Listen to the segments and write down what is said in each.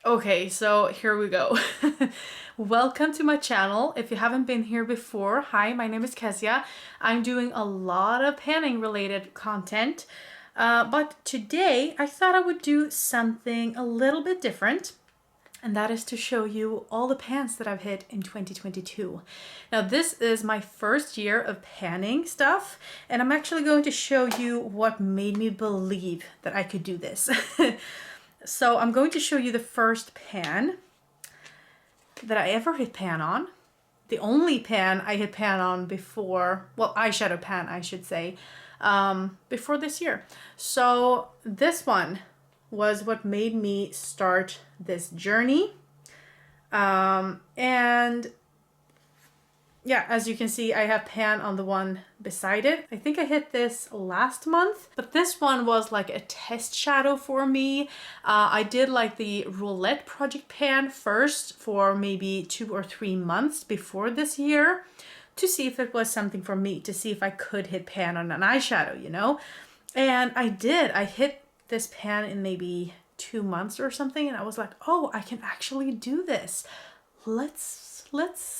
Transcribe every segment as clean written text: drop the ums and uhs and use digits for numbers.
Okay, so here we go. Welcome to my channel. If you haven't been here before, hi, my name is Kezia. I'm doing a lot of panning related content, but today I thought I would do something a little bit different, and that is to show you all the pans that I've hit in 2022. Now, this is my first year of panning stuff, and I'm actually going to show you what made me believe that I could do this. So I'm going to show you the first pan that I ever hit pan on. The only pan I hit pan on before, well, eyeshadow pan, I should say, before this year. So this one was what made me start this journey. And yeah, as you can see, I have pan on the one beside it. I think I hit this last month, but this one was like a test shadow for me. I did like the roulette project pan first for maybe 2 or 3 months before this year to see if it was something for me, to see if I could hit pan on an eyeshadow, you know? And I did. I hit this pan in maybe 2 months or something, and I was like, oh, I can actually do this. Let's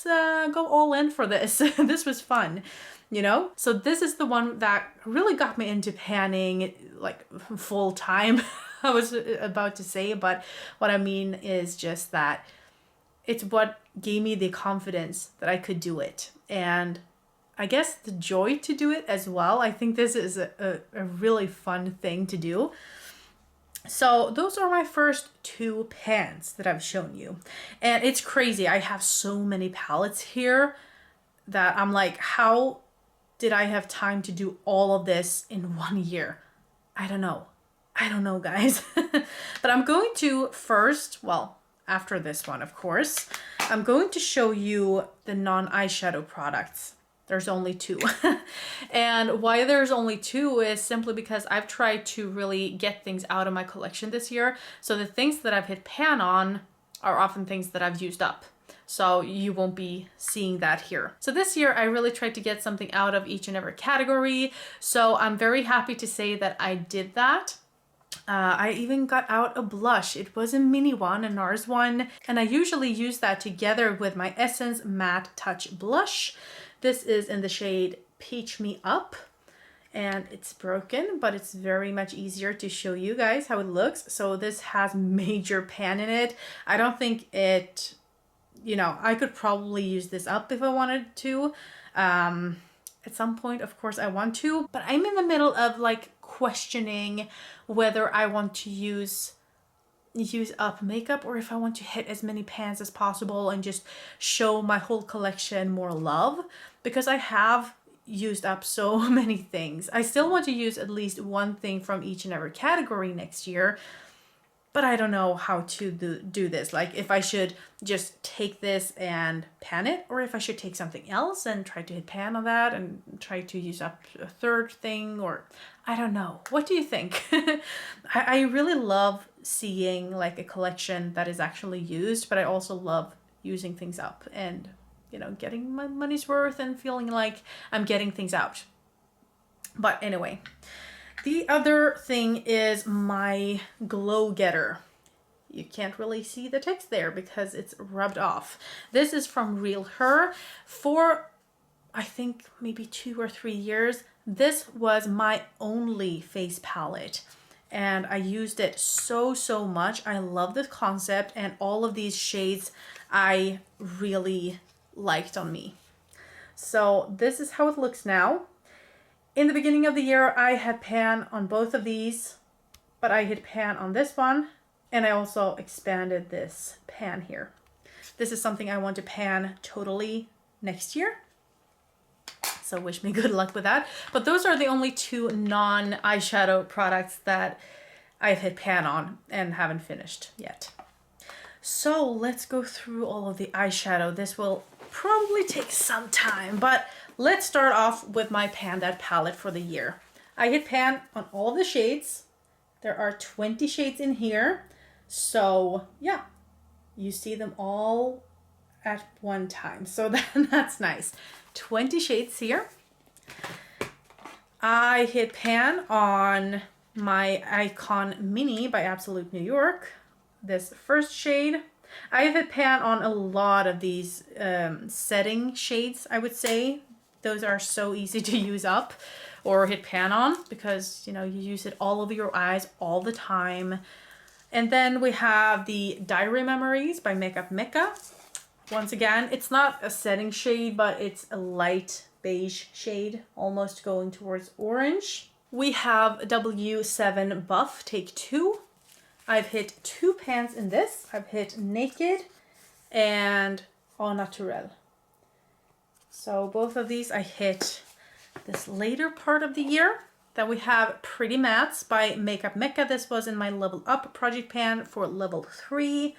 go all in for this. This was fun, you know? So this is the one that really got me into panning like full time. I was about to say, but what I mean is just that it's what gave me the confidence that I could do it. And I guess the joy to do it as well. I think this is a really fun thing to do. So those are my first 2 pans that I've shown you. And it's crazy. I have so many palettes here that I'm like, how did I have time to do all of this in 1 year? I don't know. I don't know, guys. But I'm going to first, well, after this one, of course, I'm going to show you the non-eyeshadow products. There's only 2. And why there's only 2 is simply because I've tried to really get things out of my collection this year. So the things that I've hit pan on are often things that I've used up. So you won't be seeing that here. So this year I really tried to get something out of each and every category. So I'm very happy to say that I did that. I even got out a blush. It was a mini one, a NARS one, and I usually use that together with my Essence Matte Touch Blush. This is in the shade Peach Me Up, and it's broken, but it's very much easier to show you guys how it looks. So this has major pan in it. I don't think it, you know, I could probably use this up if I wanted to. At some point, of course, I want to, but I'm in the middle of like questioning whether I want to use up makeup or if I want to hit as many pans as possible and just show my whole collection more love, because I have used up so many things. I still want to use at least one thing from each and every category next year, but I don't know how to do this. Like if I should just take this and pan it, or if I should take something else and try to hit pan on that and try to use up a third thing, or I don't know. What do you think? I really love seeing like a collection that is actually used, but I also love using things up and, you know, getting my money's worth and feeling like I'm getting things out. But anyway, the other thing is my Glow Getter. You can't really see the text there because it's rubbed off. This is from Real Her. For I think maybe 2 or 3 years, this was my only face palette. And I used it so much. I love this concept, and all of these shades I really liked on me. So this is how it looks now. In the beginning of the year, I had pan on both of these, but I hit pan on this one, and I also expanded this pan here. This is something I want to pan totally next year. So wish me good luck with that. But those are the only 2 non-eyeshadow products that I've hit pan on and haven't finished yet. So let's go through all of the eyeshadow. This will probably take some time, but let's start off with my Pan That palette for the year. I hit pan on all of the shades. There are 20 shades in here. So yeah, you see them all at one time. So that's nice. 20 shades here. I hit pan on my Icon Mini by Absolute New York. this first shade. I've hit pan on a lot of these setting shades, I would say. Those are so easy to use up or hit pan on because, you know, you use it all over your eyes all the time. And then we have the Diary Memories by Makeup Mecca. Once again, it's not a setting shade, but it's a light beige shade, almost going towards orange. We have W7 Buff Take 2. I've hit 2 pans in this. I've hit Naked and Au Naturel. So both of these I hit this later part of the year. Then we have Pretty Mattes by Makeup Mecca. This was in my Level Up project pan for level 3.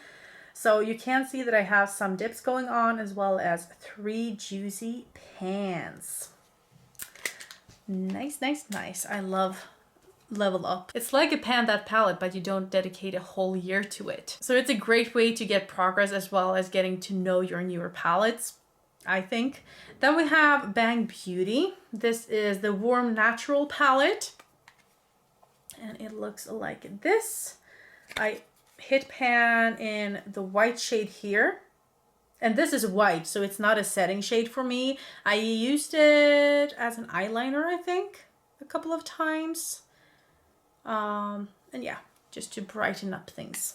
So you can see that I have some dips going on as well as 3 juicy pans. Nice, nice, nice. I love Level Up. It's like a Pan That palette, but you don't dedicate a whole year to it. So it's a great way to get progress as well as getting to know your newer palettes, I think. Then we have Bang Beauty. This is the Warm Natural palette. And it looks like this. I hit pan in the white shade here. And this is white, so it's not a setting shade for me. I used it as an eyeliner, I think, a couple of times. And yeah, just to brighten up things.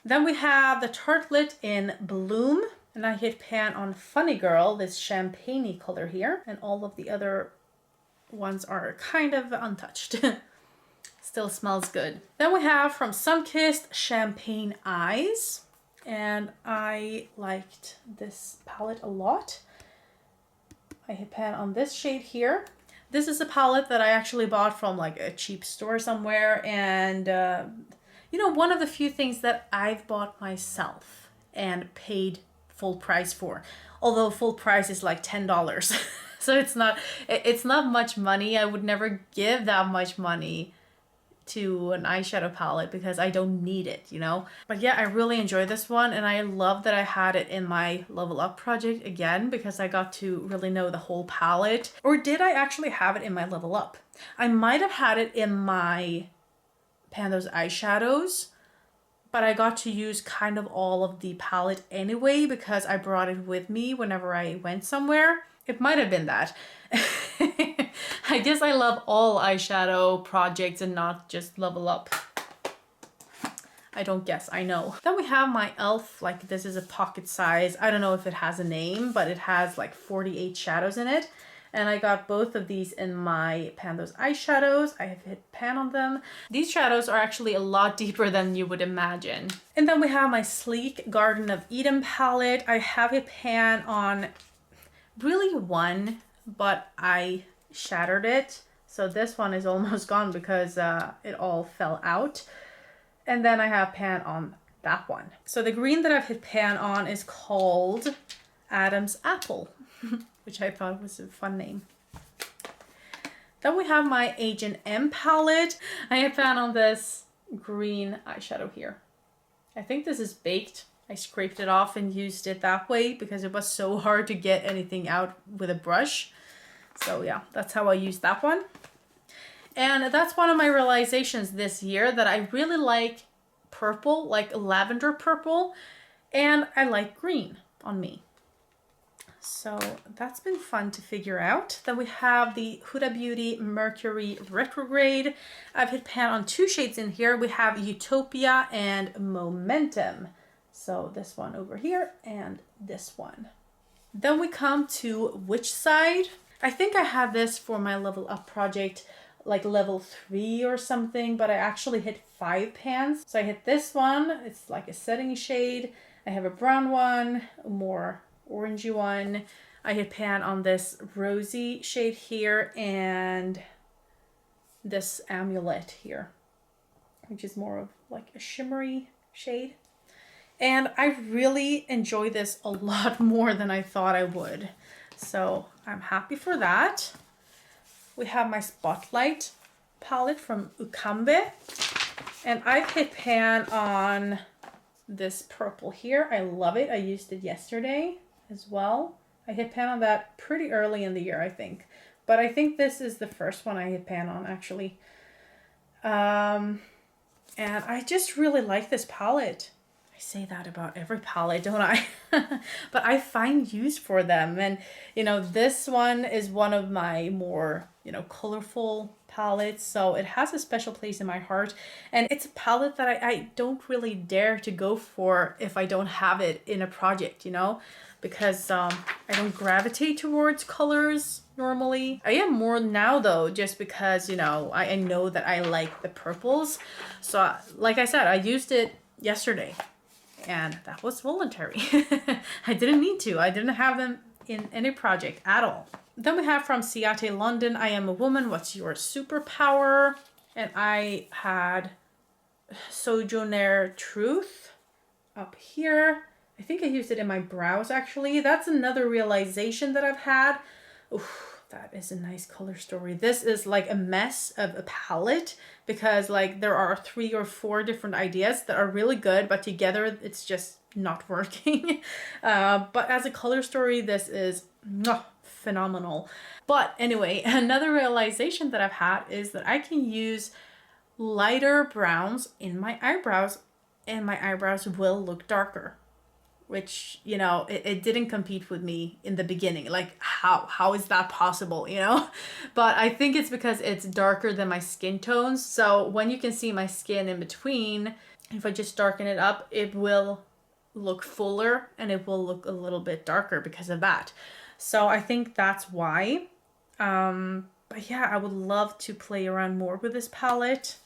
Then we have the Tartelette in Bloom. And I hit pan on Funny Girl, this champagne color here. And all of the other ones are kind of untouched. Still smells good. Then we have from Sunkissed Champagne Eyes. And I liked this palette a lot. I hit pan on this shade here. This is a palette that I actually bought from like a cheap store somewhere. And, you know, one of the few things that I've bought myself and paid full price for. Although full price is like $10. So it's not much money. I would never give that much money to an eyeshadow palette because I don't need it, you know? But yeah, I really enjoy this one and I love that I had it in my Level Up project again because I got to really know the whole palette. Or did I actually have it in my Level Up? I might have had it in my Pan Those Eyeshadows, but I got to use kind of all of the palette anyway because I brought it with me whenever I went somewhere. It might have been that. I guess I love all eyeshadow projects and not just Level Up. I don't guess, I know. Then we have my e.l.f. Like this is a pocket size. I don't know if it has a name, but it has like 48 shadows in it. And I got both of these in my Pan Those Eyeshadows. I have hit pan on them. These shadows are actually a lot deeper than you would imagine. And then we have my Sleek Garden of Eden palette. I have hit pan on really one, but I shattered it. So this one is almost gone because it all fell out. And then I have pan on that one. So the green that I've hit pan on is called Adam's Apple. Which I thought was a fun name. Then we have my H&M palette. I have found on this green eyeshadow here. I think this is baked. I scraped it off and used it that way because it was so hard to get anything out with a brush. So yeah, that's how I used that one. And that's one of my realizations this year, that I really like purple, like lavender purple, and I like green on me. So that's been fun to figure out. Then we have the Huda Beauty Mercury Retrograde. I've hit pan on 2 shades in here. We have Utopia and Momentum. So this one over here and this one. Then we come to Which Side. I think I had this for my Level Up project, like level 3 or something, but I actually hit 5 pans. So I hit this one. It's like a setting shade. I have a brown one, a more orangey one. I hit pan on this rosy shade here and this Amulet here, which is more of like a shimmery shade. And I really enjoy this a lot more than I thought I would. So I'm happy for that. We have my Spotlight palette from Ukambe. And I've hit pan on this purple here. I love it. I used it yesterday as well. I hit pan on that pretty early in the year, I think. But I think this is the first one I hit pan on, actually. And I just really like this palette. I say that about every palette, don't I? But I find use for them. And, you know, this one is one of my more, you know, colorful palettes. So it has a special place in my heart. And it's a palette that I don't really dare to go for if I don't have it in a project, you know? Because I don't gravitate towards colors normally. I am more now though, just because, you know, I know that I like the purples. So like I said, I used it yesterday. And that was voluntary. I didn't need to. I didn't have them in any project at all. Then we have from Ciate London, I Am a Woman, What's Your Superpower? And I had Sojourner Truth up here. I think I used it in my brows actually. That's another realization that I've had. Oof. That is a nice color story. This is like a mess of a palette because like there are 3 or 4 different ideas that are really good, but together it's just not working. But as a color story, this is phenomenal. But anyway, another realization that I've had is that I can use lighter browns in my eyebrows and my eyebrows will look darker. Which, you know, it didn't compete with me in the beginning. Like, how is that possible, you know? But I think it's because it's darker than my skin tones. So when you can see my skin in between, if I just darken it up, it will look fuller and it will look a little bit darker because of that. So I think that's why. But yeah, I would love to play around more with this palette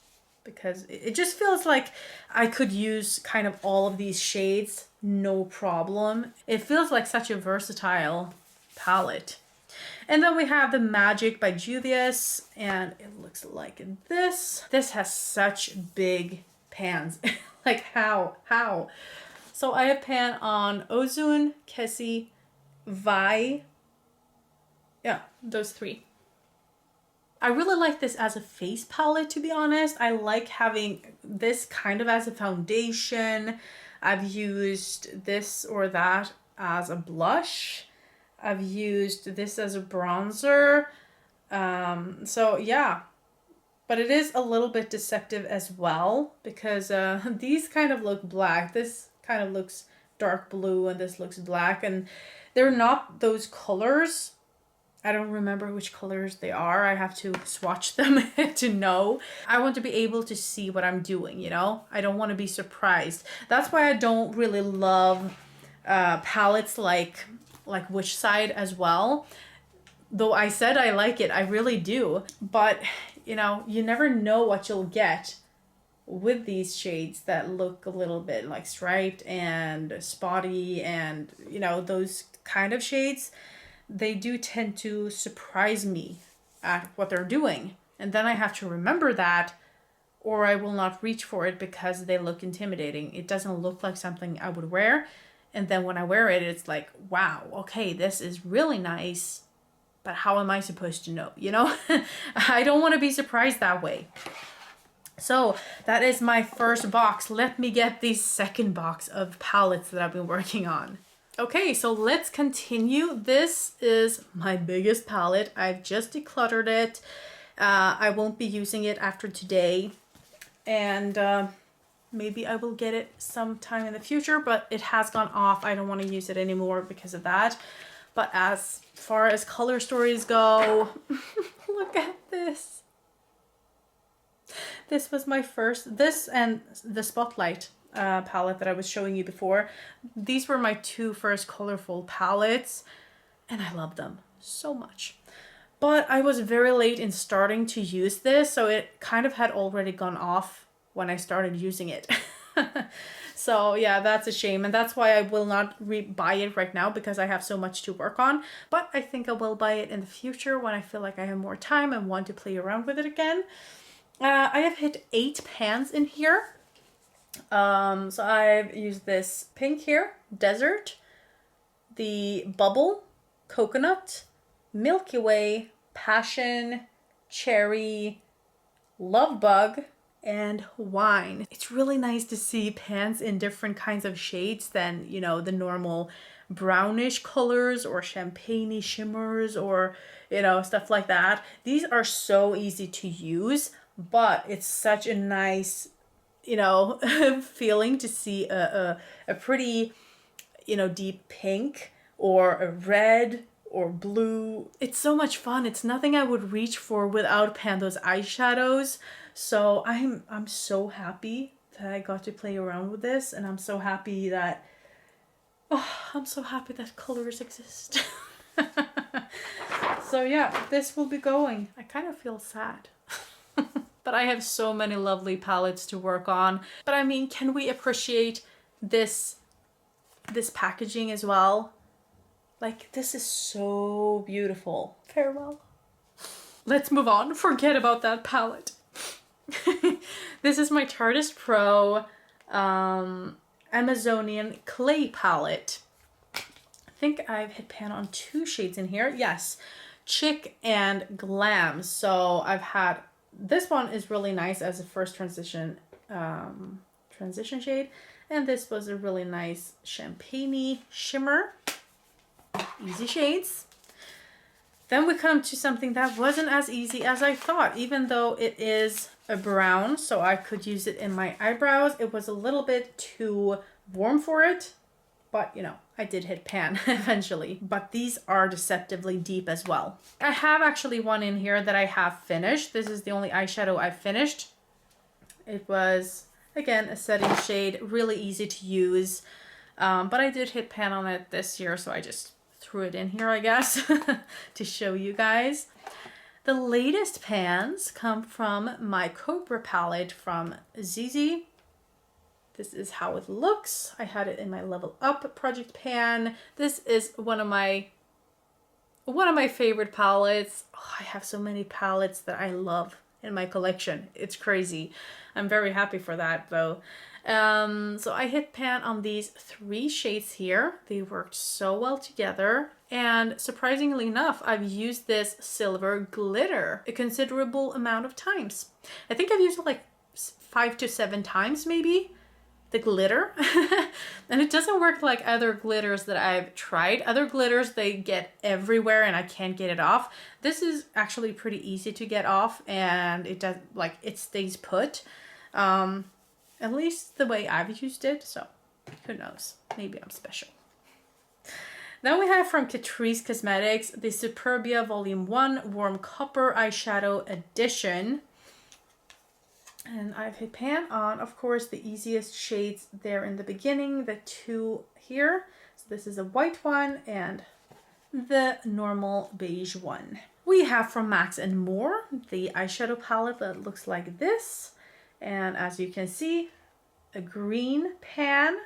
because it just feels like I could use kind of all of these shades no problem. It feels like such a versatile palette. And then we have the Magic by Juvia's and it looks like this. This has such big pans. Like how? So I have pan on Ozun, Kessie, Vi. Yeah, those 3. I really like this as a face palette, to be honest. I like having this kind of as a foundation. I've used this or that as a blush. I've used this as a bronzer. So yeah, but it is a little bit deceptive as well because these kind of look black. This kind of looks dark blue and this looks black and they're not those colors. I don't remember which colors they are. I have to swatch them to know. I want to be able to see what I'm doing, you know? I don't want to be surprised. That's why I don't really love palettes like Witch Side as well. Though I said I like it, I really do. But, you know, you never know what you'll get with these shades that look a little bit like striped and spotty and, you know, those kind of shades. They do tend to surprise me at what they're doing. And then I have to remember that or I will not reach for it because they look intimidating. It doesn't look like something I would wear. And then when I wear it, it's like, wow, okay, this is really nice. But how am I supposed to know, you know? I don't want to be surprised that way. So that is my first box. Let me get the second box of palettes that I've been working on. Okay, so let's continue. This is my biggest palette. I've just decluttered it. I won't be using it after today. And maybe I will get it sometime in the future, but it has gone off. I don't want to use it anymore because of that. But as far as color stories go, look at this. This was my first, this and the Spotlight palette that I was showing you before. These were my 2 first colorful palettes and I love them so much. But I was very late in starting to use this, so it kind of had already gone off when I started using it. So yeah, that's a shame, and that's why I will not buy it right now because I have so much to work on. But I think I will buy it in the future when I feel like I have more time and want to play around with it again. I have hit 8 pans in here. So I've used this pink here, Desert, the Bubble, Coconut, Milky Way, Passion, Cherry, Love Bug, and Wine. It's really nice to see pans in different kinds of shades than, you know, the normal brownish colors or champagne-y shimmers or, you know, stuff like that. These are so easy to use, but it's such a nice you know, feeling to see a pretty, you know, deep pink or a red or blue. It's so much fun. It's nothing I would reach for without Pando's eyeshadows. So I'm so happy that I got to play around with this, and I'm so happy that colors exist. So yeah, this will be going. I kind of feel sad. But I have so many lovely palettes to work on. But I mean, can we appreciate this packaging as well? Like, this is so beautiful. Farewell. Let's move on. Forget about that palette. This is my Tarteist Pro Amazonian clay palette. I think I've hit pan on 2 shades in here. Yes, Chic and Glam. So I've had, this one is really nice as a first transition shade. And this was a really nice champagne shimmer. Easy shades. Then we come to something that wasn't as easy as I thought, even though it is a brown, so I could use it in my eyebrows. It was a little bit too warm for it, but you know, I did hit pan eventually. But these are deceptively deep as well. I have actually one in here that I have finished. This is the only eyeshadow I've finished. It was, again, a setting shade, really easy to use. But I did hit pan on it this year, so I just threw it in here, I guess, to show you guys. The latest pans come from my Cobra palette from Zizi. This is how it looks. I had it in my Level Up project pan. This is one of my favorite palettes. Oh, I have so many palettes that I love in my collection. It's crazy. I'm very happy for that though. So I hit pan on these 3 shades here. They worked so well together. And surprisingly enough, I've used this silver glitter a considerable amount of times. I think I've used it like 5 to 7 times maybe, the glitter. And it doesn't work like other glitters that I've tried. Other glitters, they get everywhere and I can't get it off. This is actually pretty easy to get off, and it does, like, it stays put. At least the way I've used it, so who knows, maybe I'm special. Then we have from Catrice Cosmetics the Superbia Volume 1 Warm Copper Eyeshadow Edition. And I've hit pan on, of course, the easiest shades there in the beginning, the 2 here. So this is a white one and the normal beige one. We have from Max & More the eyeshadow palette that looks like this. And as you can see, a green pan,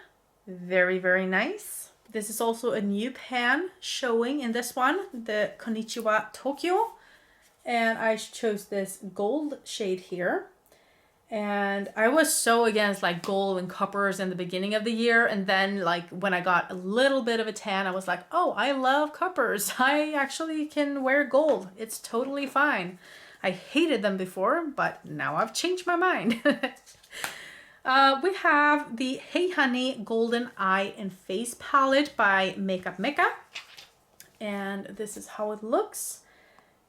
very, very nice. This is also a new pan showing in this one, the Konnichiwa Tokyo. And I chose this gold shade here. And I was so against like gold and coppers in the beginning of the year. And then like when I got a little bit of a tan, I was like, oh, I love coppers. I actually can wear gold. It's totally fine. I hated them before, but now I've changed my mind. We have the Hey Honey Golden Eye and Face Palette by Makeup Mecca. And this is how it looks.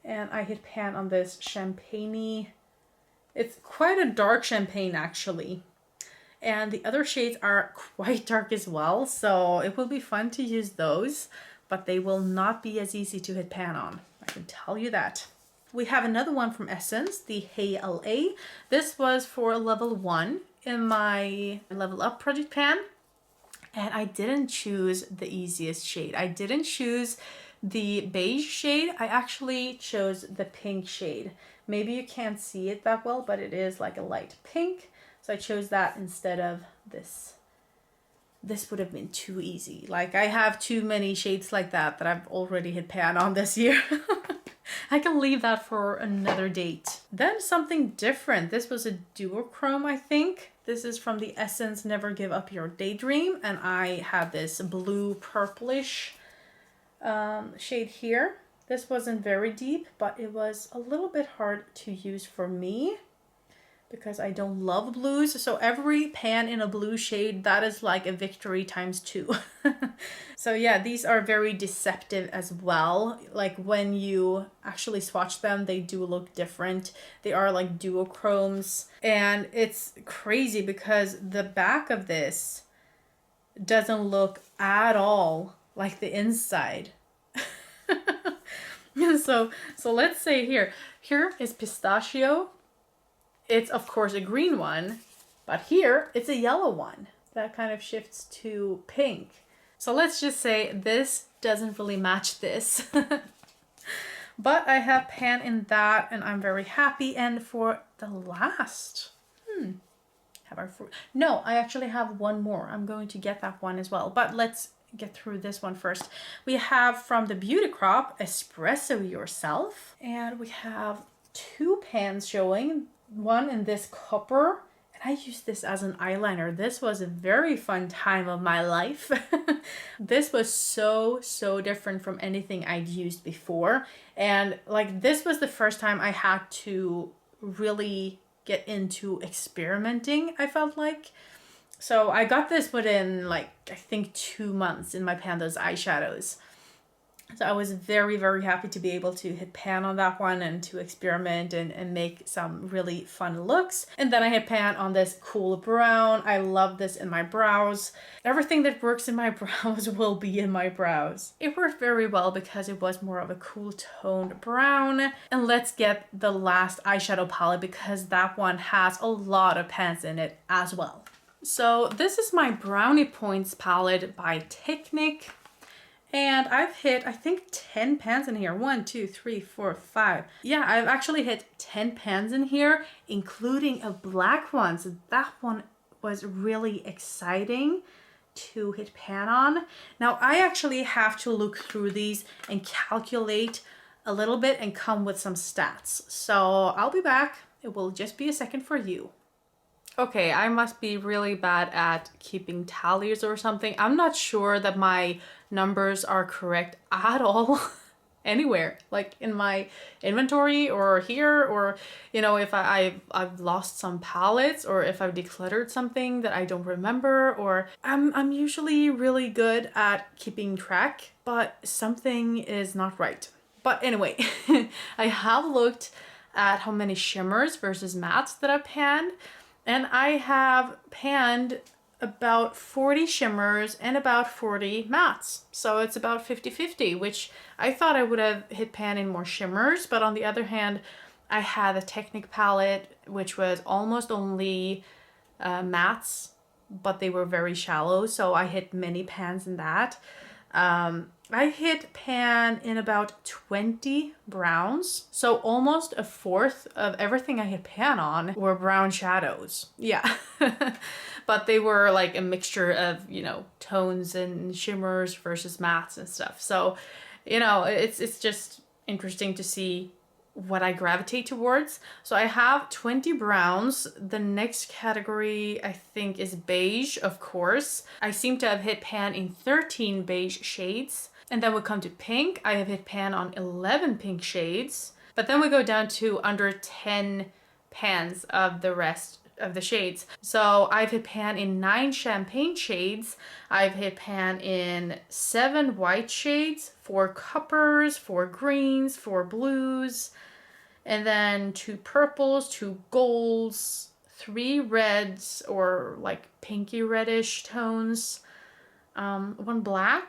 And I hit pan on this champagne. It's quite a dark champagne actually. And the other shades are quite dark as well. So it will be fun to use those, but they will not be as easy to hit pan on. I can tell you that. We have another one from Essence, the Hey LA. This was for level 1 in my Level Up project pan. And I didn't choose the easiest shade. I didn't choose the beige shade. I actually chose the pink shade. Maybe you can't see it that well, but it is like a light pink. So I chose that instead of this. This would have been too easy. Like I have too many shades like that I've already hit pan on this year. I can leave that for another date. Then something different. This was a duochrome, I think. This is from the Essence Never Give Up Your Daydream. And I have this blue purplish shade here. This wasn't very deep, but it was a little bit hard to use for me. because I don't love blues. So every pan in a blue shade, that is like a victory times 2. So yeah, these are very deceptive as well. Like when you actually swatch them, they do look different. They are like duochromes. And it's crazy because the back of this doesn't look at all like the inside. So let's say here is pistachio. It's of course a green one, but here it's a yellow one that kind of shifts to pink. So let's just say this doesn't really match this. But I have pan in that and I'm very happy. And for the last, no, I actually have one more. I'm going to get that one as well, but let's get through this one first. We have from the Beauty Crop, Espresso Yourself. And we have 2 pans showing, one in this copper. And I used this as an eyeliner. This was a very fun time of my life. This was so different from anything I'd used before. And like this was the first time I had to really get into experimenting, I felt like. So I got this within like, I think 2 months in my Pandas eyeshadows. So I was very happy to be able to hit pan on that one and to experiment and make some really fun looks. And then I hit pan on this cool brown. I love this in my brows. Everything that works in my brows will be in my brows. It worked very well because it was more of a cool toned brown. And let's get the last eyeshadow palette because that one has a lot of pans in it as well. So this is my Brownie Points palette by Technic. And I've hit, I think, 10 pans in here. 1, 2, 3, 4, 5. Yeah, I've actually hit 10 pans in here, including a black one. So that one was really exciting to hit pan on. Now, I actually have to look through these and calculate a little bit and come with some stats. So I'll be back. It will just be a second for you. Okay, I must be really bad at keeping tallies or something. I'm not sure that my numbers are correct at all anywhere, like in my inventory or here, or you know, if I've lost some palettes or if I've decluttered something that I don't remember, or I'm usually really good at keeping track, but something is not right. But anyway, I have looked at how many shimmers versus mattes that I've panned. And I have panned about 40 shimmers and about 40 mattes. So it's about 50-50, which I thought I would have hit pan in more shimmers. But on the other hand, I had a Technic palette, which was almost only mattes, but they were very shallow. So I hit many pans in that. I hit pan in about 20 browns. So almost a fourth of everything I hit pan on were brown shadows. Yeah. But they were like a mixture of, you know, tones and shimmers versus mattes and stuff. So, you know, it's just interesting to see what I gravitate towards. So I have 20 browns. The next category I think is beige, of course. I seem to have hit pan in 13 beige shades. And then we come to pink. I have hit pan on 11 pink shades. But then we go down to under 10 pans of the rest of the shades. So I've hit pan in 9 champagne shades. I've hit pan in 7 white shades, 4 coppers, 4 greens, 4 blues, and then 2 purples, 2 golds, 3 reds or like pinky reddish tones, 1 black,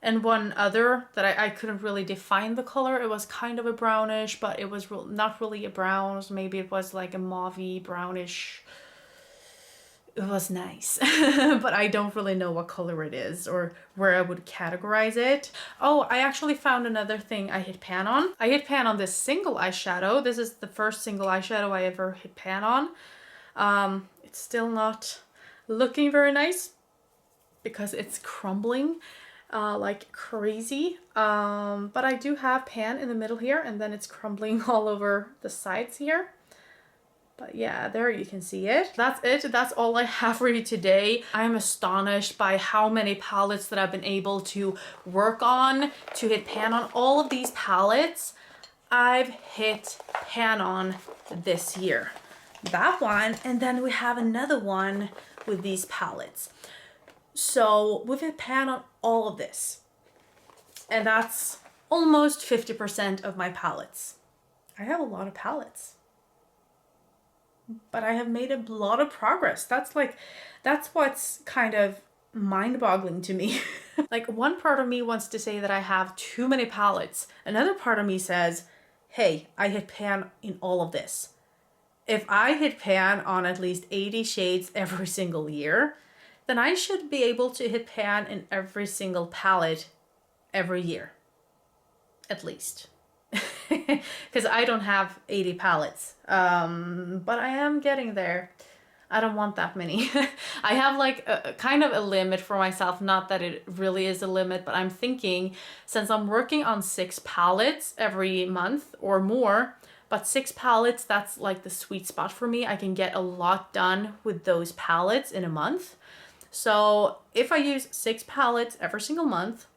and 1 other that I couldn't really define the color. It was kind of a brownish, but it was not really a brown. So maybe it was like a mauvey brownish. It was nice, but I don't really know what color it is or where I would categorize it. Oh, I actually found another thing I hit pan on. I hit pan on this single eyeshadow. This is the first single eyeshadow I ever hit pan on. It's still not looking very nice because it's crumbling like crazy. But I do have pan in the middle here, and then it's crumbling all over the sides here. But yeah, there you can see it. That's it. That's all I have for you today. I'm astonished by how many palettes that I've been able to work on to hit pan on. All of these palettes I've hit pan on this year. that one, and then we have another one with these palettes. So we've hit pan on all of this, and that's almost 50% of my palettes. I have a lot of palettes, but I have made a lot of progress. That's what's kind of mind-boggling to me. Like, one part of me wants to say that I have too many palettes. Another part of me says, hey, I hit pan in all of this. If I hit pan on at least 80 shades every single year, then I should be able to hit pan in every single palette every year, at least. Because I don't have 80 palettes, but I am getting there. I don't want that many. I have like a kind of a limit for myself, not that it really is a limit, but I'm thinking, since I'm working on 6 palettes every month or more, but 6 palettes, that's like the sweet spot for me. I can get a lot done with those palettes in a month. So if I use 6 palettes every single month,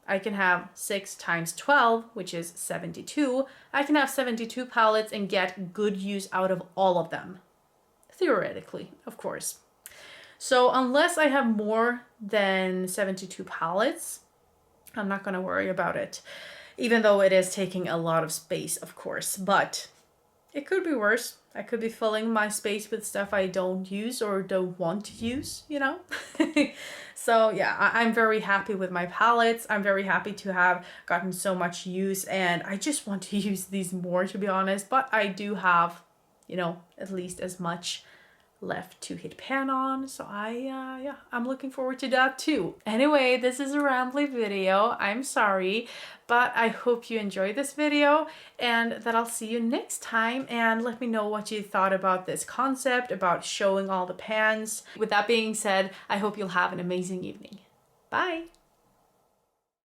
I can have 6 times 12, which is 72. I can have 72 palettes and get good use out of all of them. Theoretically, of course. So unless I have more than 72 palettes, I'm not going to worry about it. Even though it is taking a lot of space, of course. But it could be worse. I could be filling my space with stuff I don't use or don't want to use, you know? So yeah, I'm very happy with my palettes. I'm very happy to have gotten so much use, and I just want to use these more, to be honest. But I do have, you know, at least as much left to hit pan on, so I'm looking forward to that too. Anyway, this is a rambly video. I'm sorry, but I hope you enjoyed this video, and that I'll see you next time. And let me know what you thought about this concept, about showing all the pans. With that being said, I hope you'll have an amazing evening. Bye!